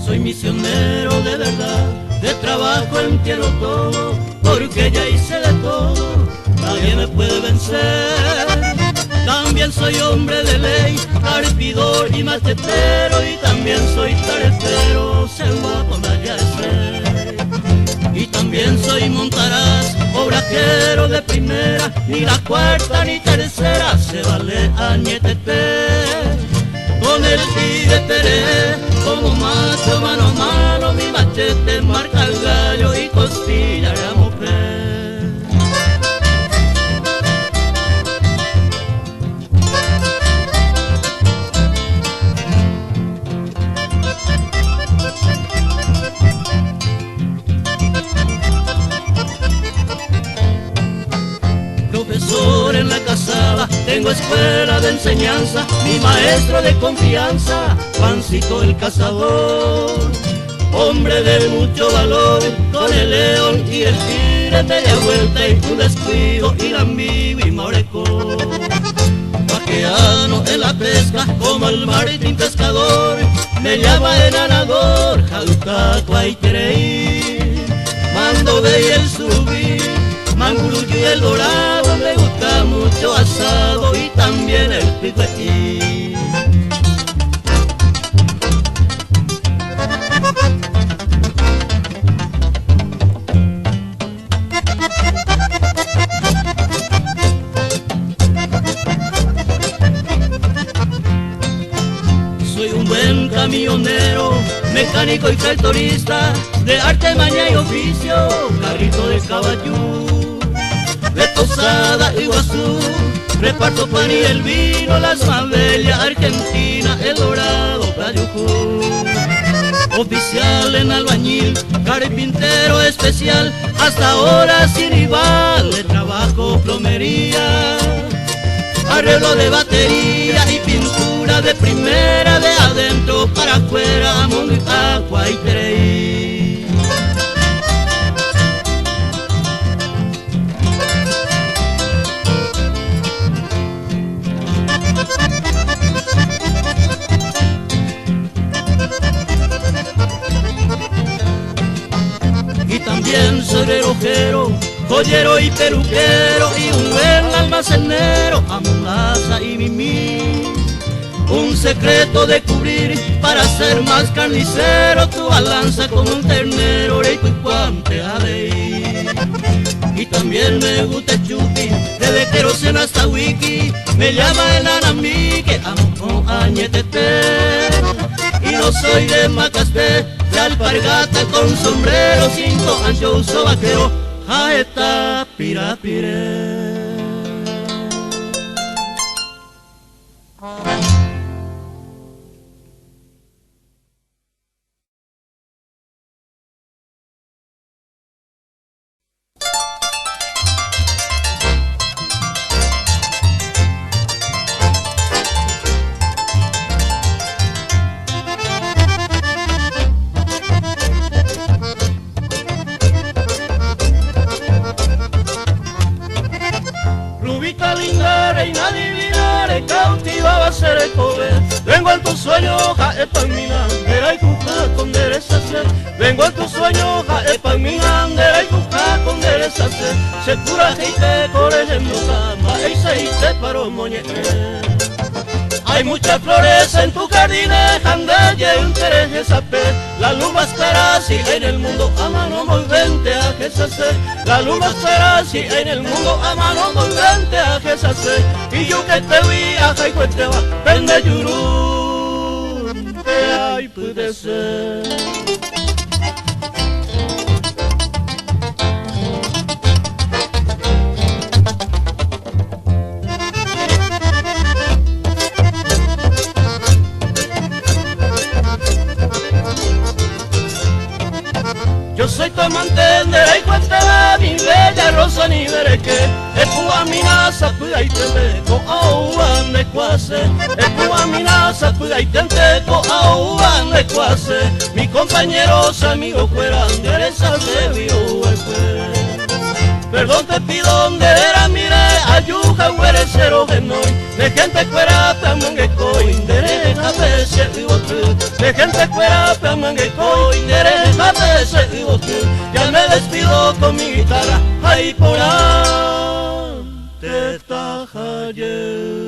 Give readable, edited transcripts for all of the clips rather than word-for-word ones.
Soy misionero de verdad, de trabajo entierro todo, porque ya hice de todo, nadie me puede vencer. También soy hombre de ley, carpidor y machetero, y también soy taretero, se va por fallecer. Y también soy montaraz, obrajero de primera, ni la cuarta ni tercera se vale añeteter. Con el tireteré, como macho mano a mano, mi machete marca el gallo y costilla la mujer. Profesor en la casada, tengo escuela de enseñanza, mi maestro de confianza, Juancito el cazador. Hombre de mucho valor, con el león y el tigre media vuelta y un descuido y la amigo y moreco. Vaqueano en la pesca, como el maritín pescador, me llama el ganador, Jaducaco hay quereí. Mando ve y el subir, Mangurullo y el dorado, me gusta mucho asado y también el picuequí. Soy un buen camionero, mecánico y tractorista, de arte, maña y oficio, carrito de caballú. De Posada y Guazú, reparto pan y el vino, las más bellas, Argentina, El Dorado, Cayucú. Oficial en albañil, carpintero especial, hasta ahora sin rival, de trabajo plomería. Arreglo de batería y pintura de primera, de adentro para afuera, mundo y agua y treí. También soy relojero, joyero y peluquero, y un buen almacenero, amolaza y mimí. Un secreto de cubrir para ser más carnicero, tu balanza como un ternero, y tu guante ha de ir. Y también me gusta el chupi, desde queroseno hasta wiki, me llama el anamique, amo añetete. Y no soy de Macasté, de alpargata con sombrero, cinto ancho uso vaquero, jaeta pirapire. Cautivaba ser el joven. Vengo en tu sueño, jaepamminandera y cuja con derecha ser. Vengo en tu sueño, jaepamminandera y cuja con derecha ser. Se cura gente con el embocama y se paró moñe. Hay muchas flores en tu jardín, jandella y un tereje sapé. La luna espera si en el mundo a mano volvente a Jesús. La luna espera si en el mundo a mano volvente a Jesús. Y yo que te vi a Jaico te va, prende yurú, que hay puede ser. soy tu amante, y cuenta mi bella rosa ni veré que es tu amenaza, puya y te ko auan de cuase, es tu amenaza, puya y te ko auan de cuase, mi compañeros amigos fueran derechas de vivo el fuere. Perdón te pido donde era mire ayuja huere cero que no de gente fuera peamangue coin derecha pese vivo tú de gente fuera peamangue coin derecha pese vivo tú ya me despido con mi guitarra ahí por ante Tajaye.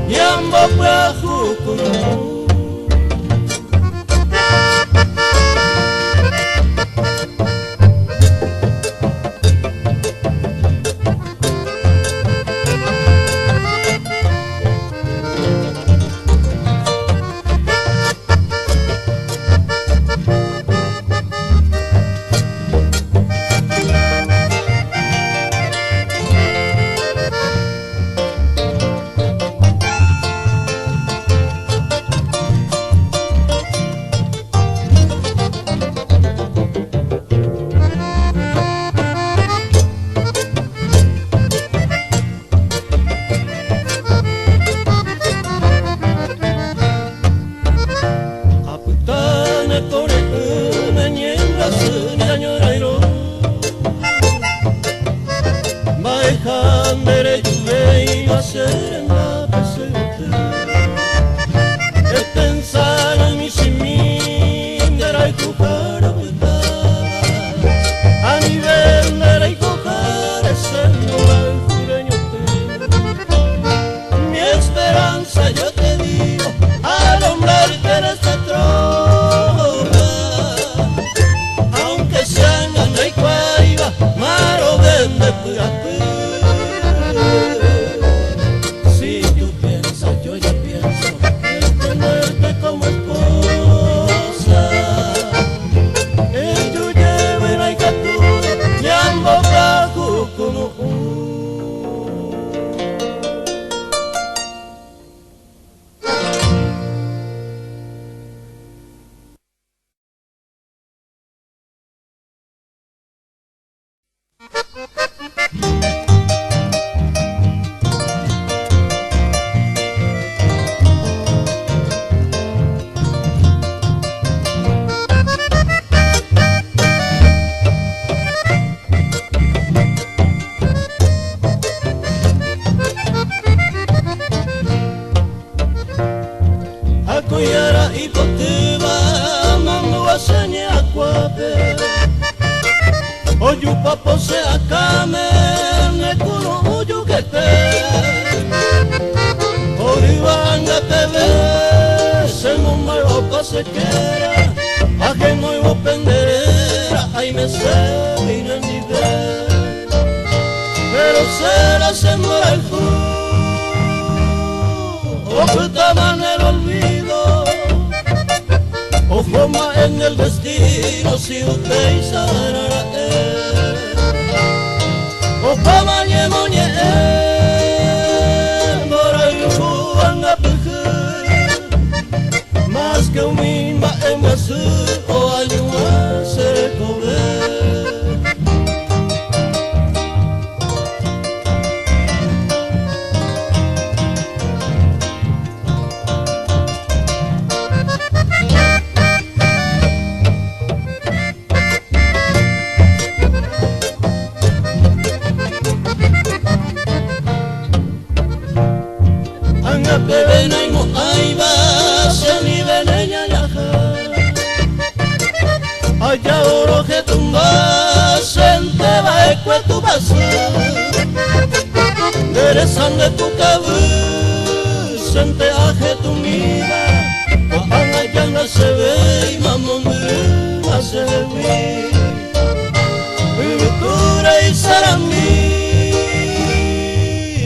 Nyambo kwa hukumu llueve iba a ser en la presente. Pensar en mi simin de la icujara a nivel de la icujara es el moral jureño. Mi esperanza yo te digo al hombrarte en esta trova, aunque sean anda y cuaiba maro vende puyapé. Si tú piensas yo ya pienso como esposa, yo llevo en la captura, llamo bajo como Akoyara ikotiba manu asanya akwabe Oyu papo se akame nekuro uyu kete Oribanga tebe se mumaro pasekera Ajeno ibo penderera ay me se vino en nivel Pero será se muera el fútbol Ocultaban el olvido O forma en el destino si usted isara O fama nye moñe Mora yuhu anga pujur Más que un mimba en masu O ayuma se cobre Bebe naimo aiba se ni veneña yaja Allá oro que tumba sente va ecue tu basa Deresan de tu cabu sente aje tu mira Oan allá no se ve y mamón no se ve Vivitura y saramí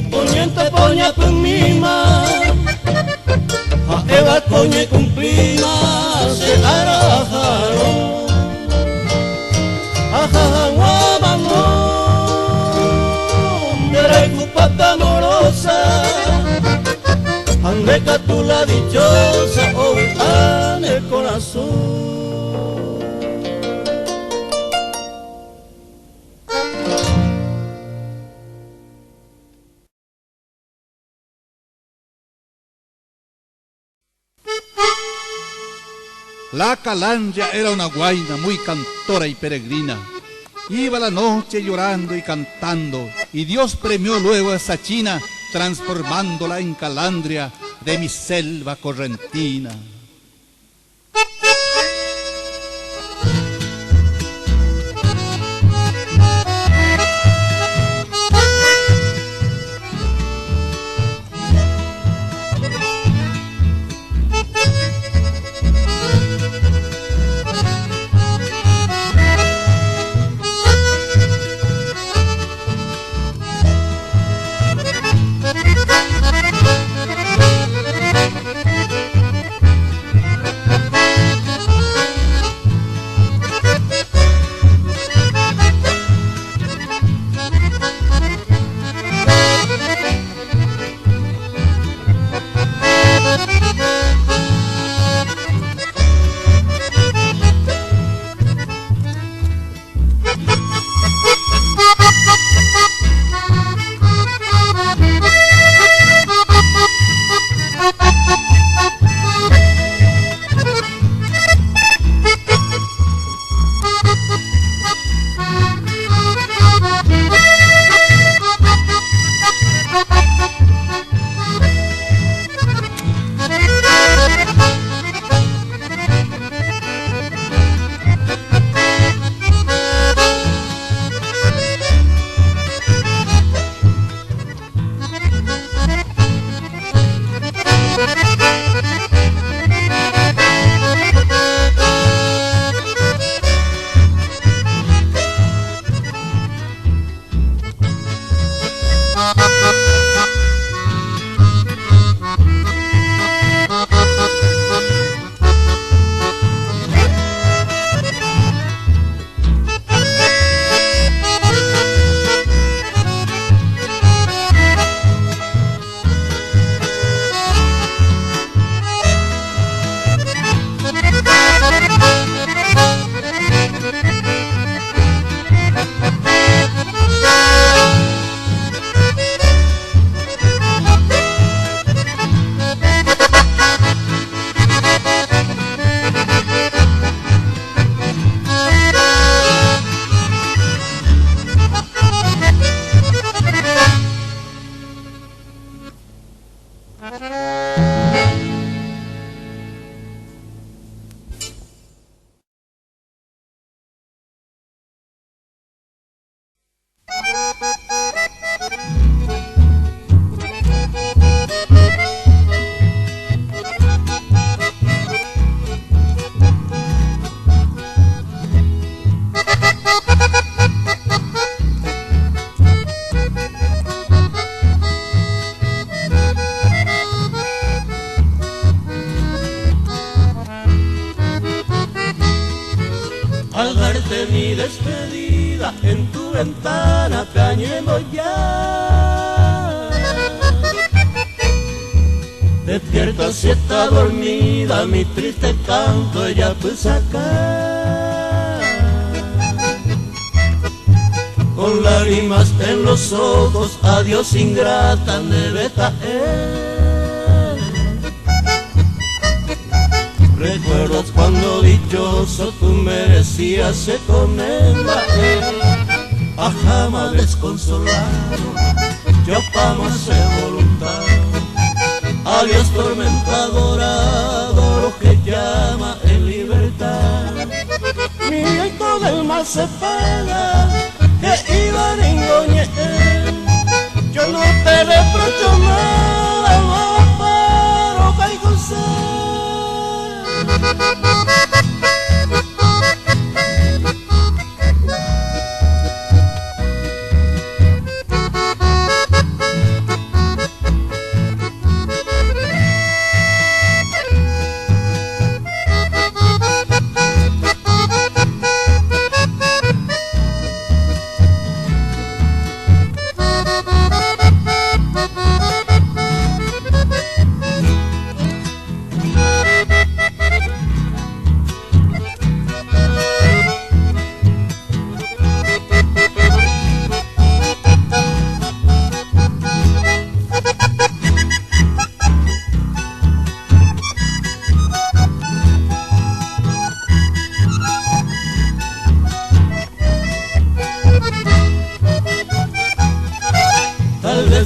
Poniente poña tu mima Eva coñe cumplima se arajaron Ajajangua mamón Dere cupata amorosa Andeca tu la dichosa o en el corazón La Calandria era una guaina muy cantora y peregrina. Iba la noche llorando y cantando, y Dios premió luego a esa china, transformándola en Calandria de mi selva correntina. Al darte mi despedida en tu ventana cañendo ya, despierta si está dormida mi triste canto ella pues acá, con lágrimas en los ojos adiós ingrata debe caer. ¿Recuerdas cuando dichoso tú merecías ser con él? A jamás desconsolado, yo pamo ser voluntad. Adiós tormenta dorado, lo que llama en libertad. Mi grito del mal se paga, que iba a engoñer. Yo no te reprocho nada, no, pero hay cosas.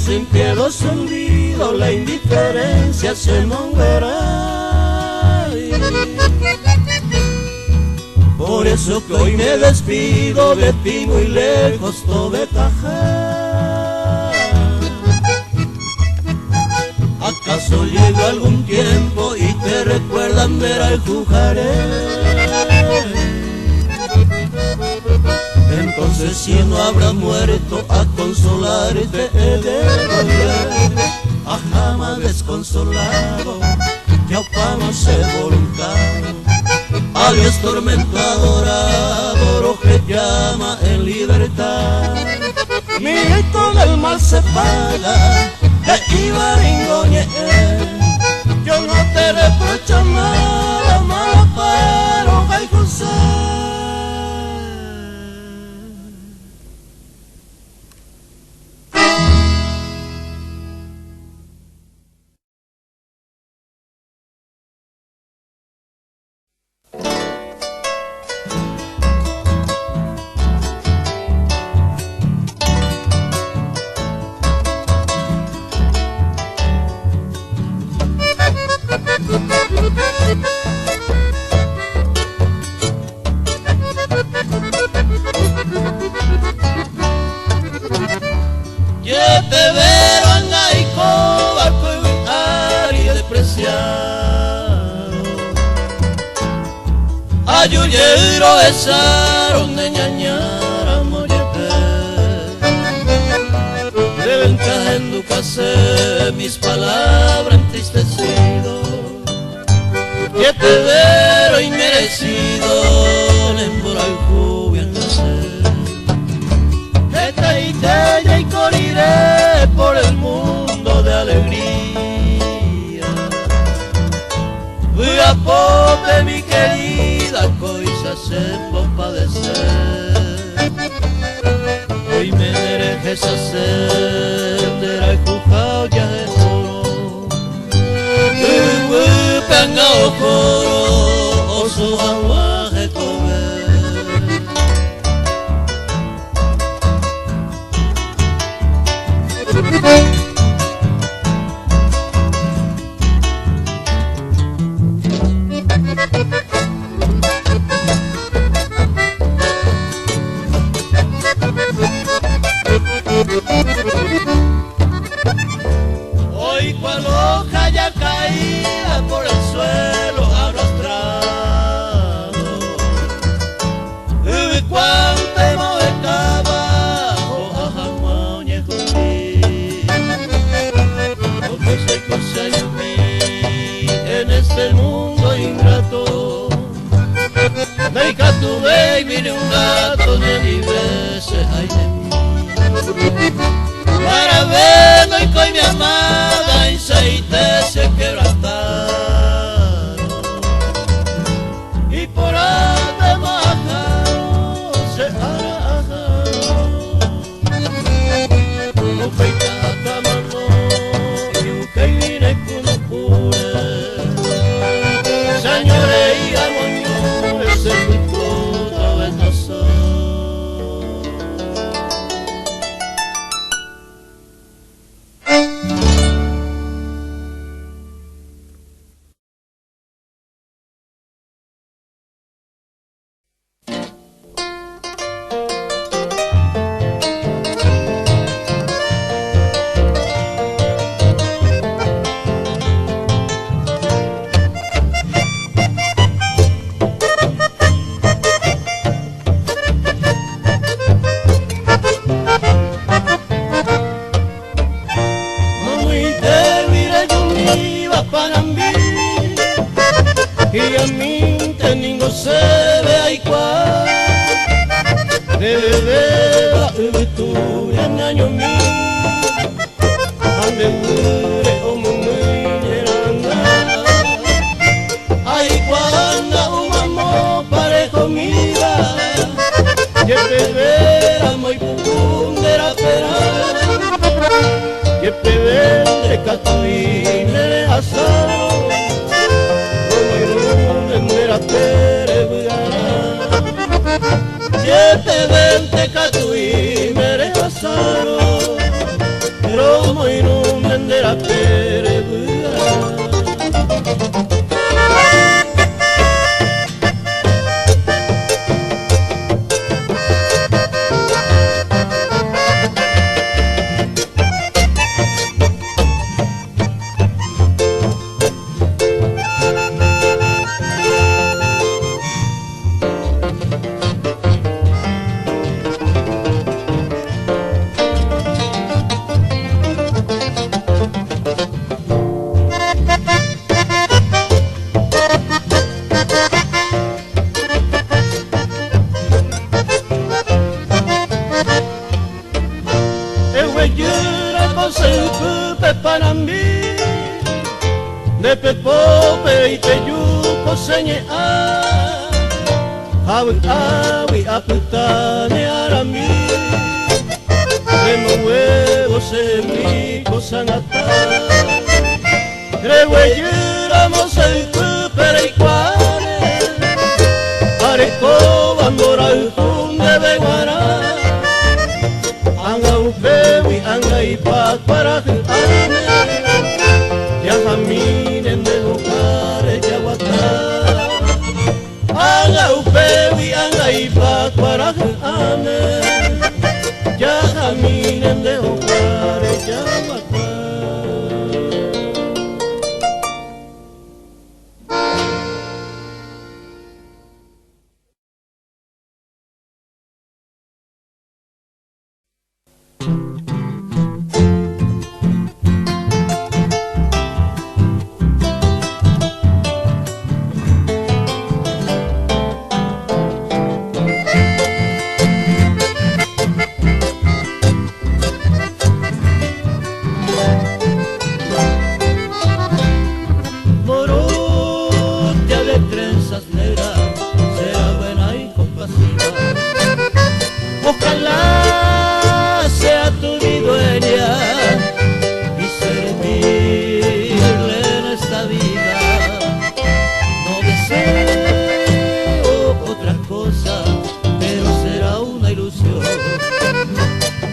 Sin piadoso olvido la indiferencia se moverá. Por eso que hoy me despido de ti muy lejos todo Tajá. ¿Acaso llega algún tiempo y te recuerdan ver al Jujaré? Entonces si no habrá muerto a consolarte he de volver, a jamás desconsolado, ya para ser voluntad. Adiós tormenta dorado, lo que llama en libertad. Mi grito del mal se paga, que iba a engoñer. Yo no te reprocho nada más, pero hay cosas. Ayuyero esaron de ñañara mollete, deben caer en tu casa mis palabras entristecido, que te vero inmerecido por el jubio en nacer, te iré y correré por el mundo de alegría. A pobre mi querida coisa se por padecer, hoy me dejes hacer de la cujao ya de oro, panga o coro, oso aguaje comer. ya caída por el suelo arrastrado. Y cuánto hemos abajo a jamoñe judí, porque soy cosa de mí en este mundo ingrato. Deja tu baby de un gato de mi veces, ay de mí. Para verlo y con mi amada en seite se quebrantaron. Y por ande majao se arajaron. No peitata mano y un caimine cuno pure. Señores y armonio ese puto vetoso. Y a mí teningo se ve ay cual de beba ubetu ya naño mi ande mure o muñeranga ay cuando umamo parejo mira ye bebera muy pundera pera ye bebere catuine asado Yete vente catui mere asaro Romo inunden de la perebuga para mí de pepope y peyuco señe a awi aputane a mí de huevos en mi cosa natal reweyuramos el cupere y cuare areco bandora el funde de guará anga upewi anga ipak para Yaminen de Bocare Yaguatá Anga upewi anga ipak para ame Yaminen de Bocare Yaguatá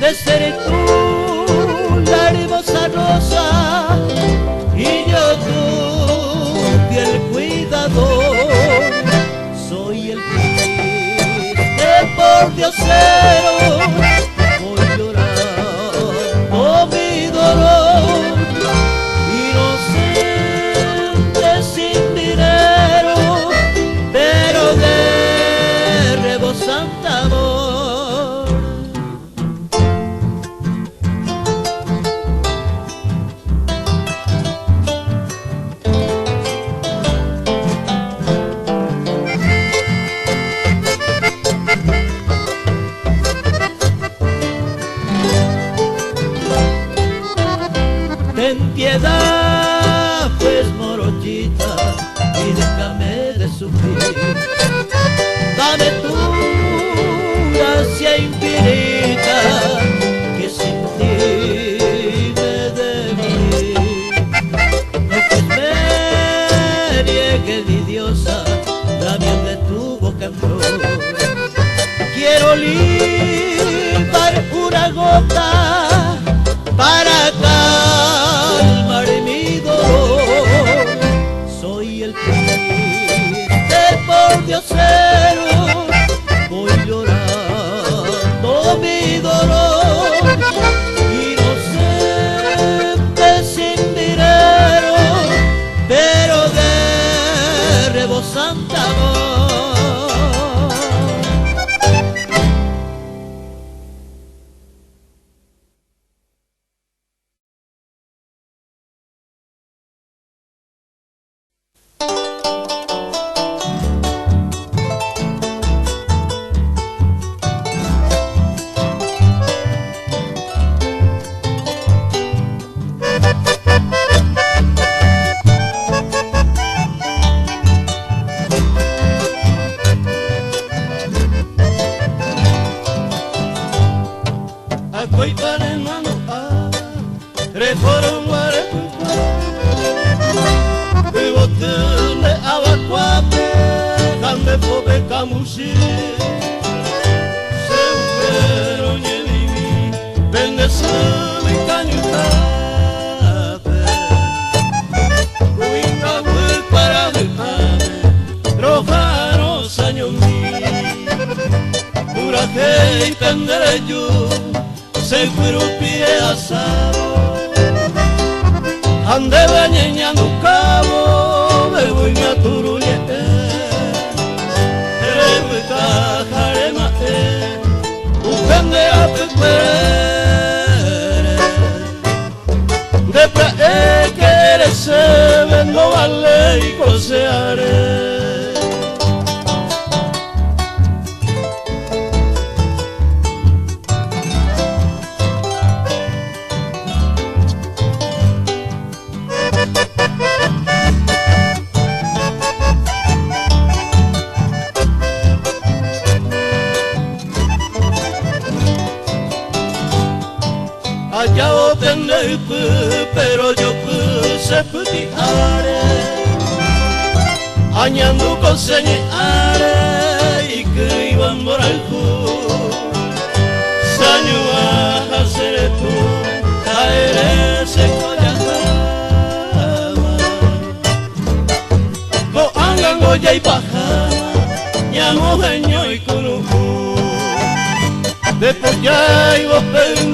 de ser tú la hermosa rosa y yo tu fiel cuidador. Soy el triste por diosero, voy llorando mi dolor y no sé ten piedad, pues morochita, y déjame de sufrir. Dame tu gracia infinita, que sin ti me debe ir. No pues me niegues, mi diosa, la miel de tu boca en flor. Quiero limar una gota para calmar mi dolor. Soy el triste por diosero, voy llorando mi dolor. Inocente sin dinero, pero de rebosante amor. Ande bañeñando cabo, me voy a turuñe, rebuta jarema, ufende a pecuere, de prae que eres vendo vale y cosearé. Allá o tendré pero yo se putiare, añando con señare y que iban por el cu, saño a hacer tú, caeré se collajama, go angan goya y pajama, ñamo geño y cunucu, después ya iba a pedir,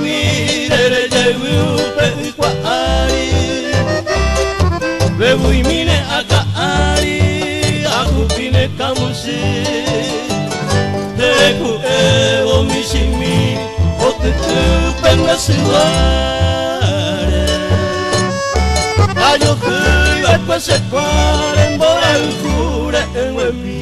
Bebu y mine akaari, akupine kamusi, teku evo mishimi, oteku pengasivare. Ayo kui akwa sekware, mbora ukure enwemi.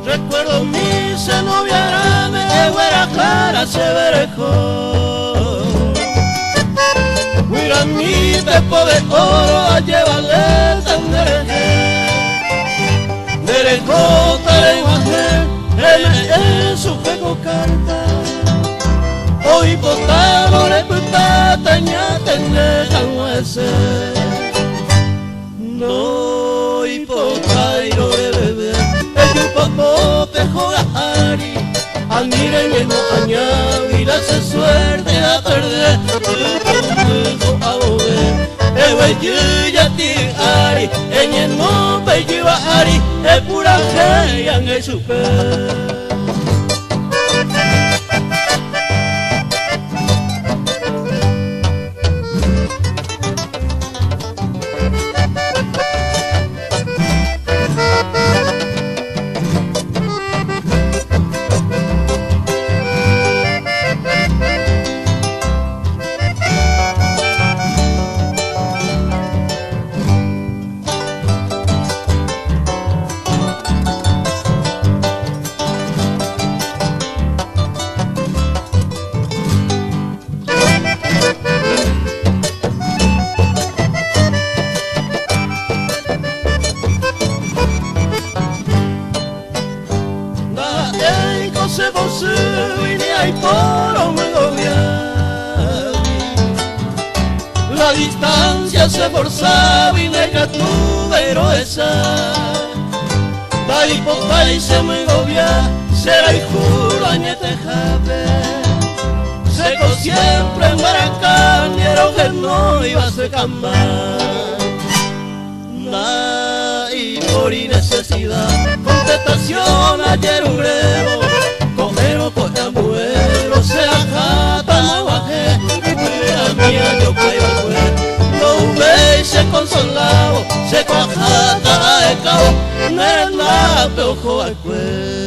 Recuerdo mi senoviara, me güera clara se verejó. Mira mi pepo de oro a llevarle el tandereje. Derejó tareguaje, en su peco carta. Hoy potamo le puta taña tende canhuese. No y pota y lo de bebé. Papo pejoga ari, admiren el mojañao y la se suerte a perder. Pejo a bober, ewe ya ti ari, en el no peyo ari, e pura que yang el super. la distancia se forzaba y nega tu veroesa. Dai potai se me gobia, será y juro añete jabe. Seco siempre en Maracán, y era que no iba a ser cambar. Y por necesidad, contestación ayer un grevo, comero por abuelo, se ajata no bajé, y mira mía yo caigo al cuerpo, no veis se consolado, se cuajata de cabo, nena te ojo al cuerpo.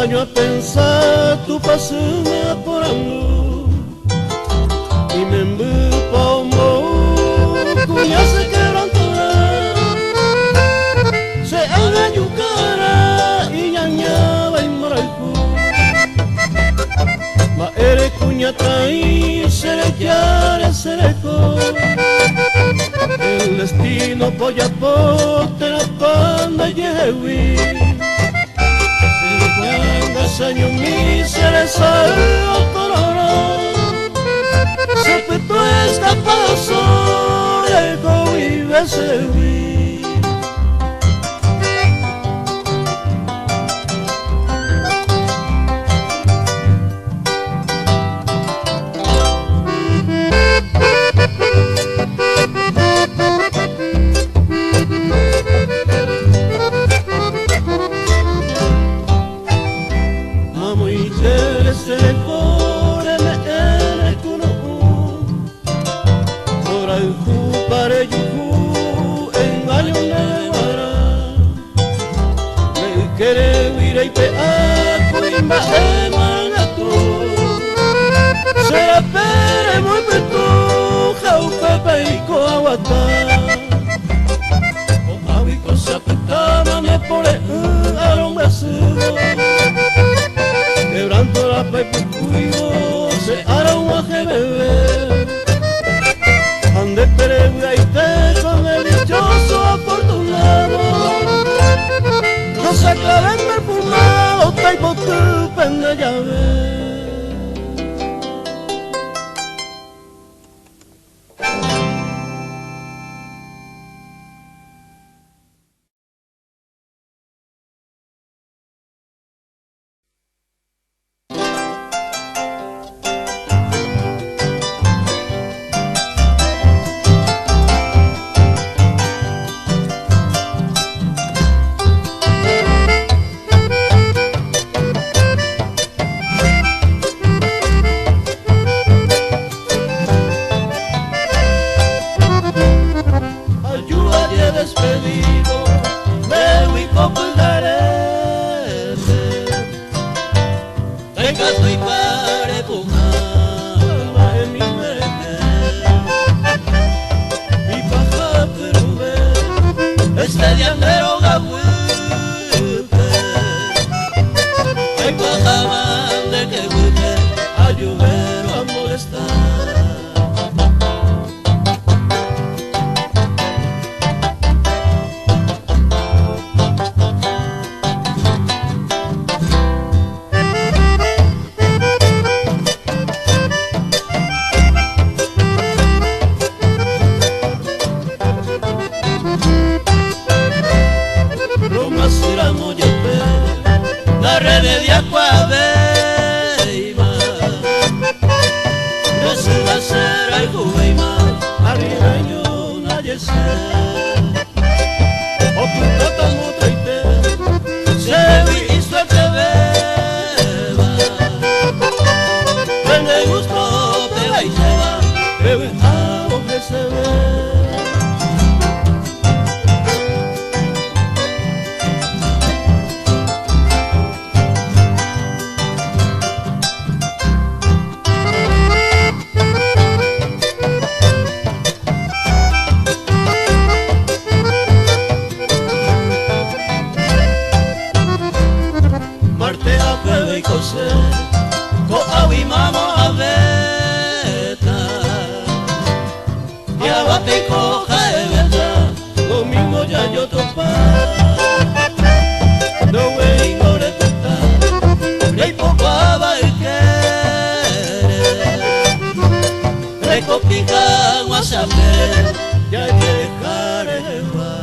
Año a pensar tu pasuna por amor y me embupa un moco ya se quebrantará se haga yucara y ñañaba y maraiku ma ere cuña traí serechare sereco el destino polla pote la panda yewi año mi cereza tororo se petó escapado sobre vive se vi será pere muy petuja un pepe y coaguatá o abico se apetaba me pone aroma azul quebrando la pepe cuido se hará un aje bebé ande pere y te con el dichoso afortunado no se aclaren perfumado taipo tu pende llave. agua se apea, ya hay que dejar el bar.